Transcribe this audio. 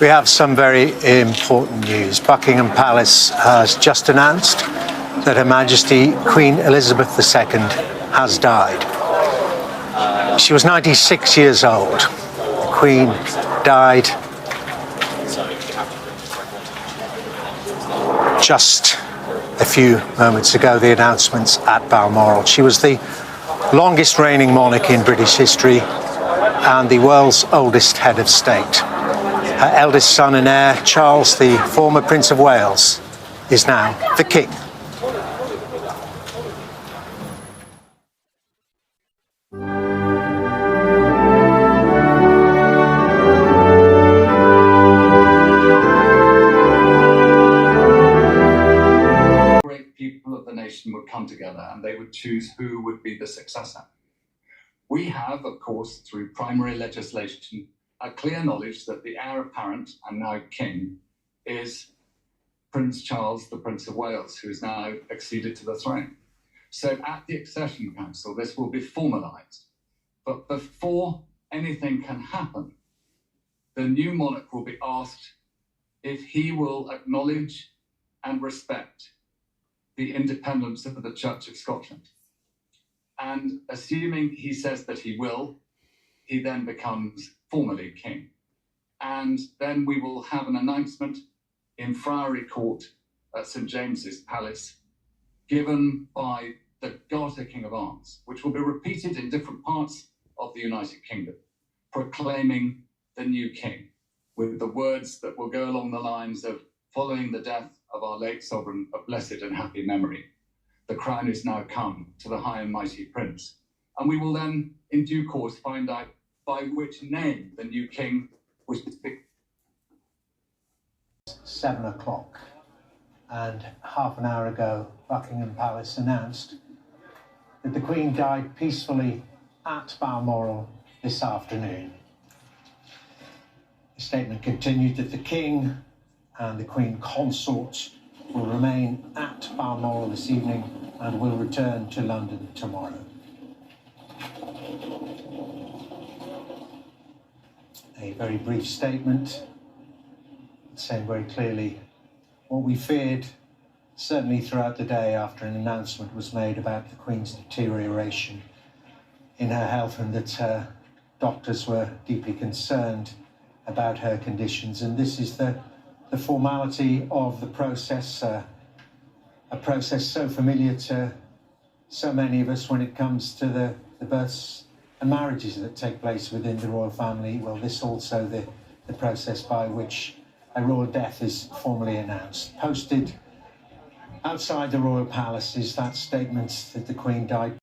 We have some very important news. Buckingham Palace has just announced that Her Majesty Queen Elizabeth II has died. She was 96 years old. The Queen died just a few moments ago, the announcements at Balmoral. She was the longest reigning monarch in British history and the world's oldest head of state. Her eldest son and heir, Charles, the former Prince of Wales, is now the King. Great people of the nation would come together and they would choose who would be the successor. We have, of course, through primary legislation, a clear knowledge that the heir apparent and now king is Prince Charles, the Prince of Wales, who is now acceded to the throne. So at the Accession Council, this will be formalised. But before anything can happen, the new monarch will be asked if he will acknowledge and respect the independence of the Church of Scotland. And assuming he says that he will, he then becomes formally king. And then we will have an announcement in Friary Court at St James's Palace, given by the Garter King of Arms, which will be repeated in different parts of the United Kingdom, proclaiming the new king, with the words that will go along the lines of, following the death of our late sovereign of blessed and happy memory, the crown is now come to the high and mighty prince. And we will then, in due course, find out by which name the new king was to speak. 7 o'clock, and half an hour ago, Buckingham Palace announced that the Queen died peacefully at Balmoral this afternoon. The statement continued that the King and the Queen Consort will remain at Balmoral this evening and will return to London tomorrow. A very brief statement saying very clearly what we feared, certainly throughout the day after an announcement was made about the Queen's deterioration in her health, and that her doctors were deeply concerned about her conditions. And this is the formality of the process, a process so familiar to so many of us when it comes to the births and marriages that take place within the royal family. Well, this also the process by which a royal death is formally announced. Posted outside the royal palace is that statement that the Queen died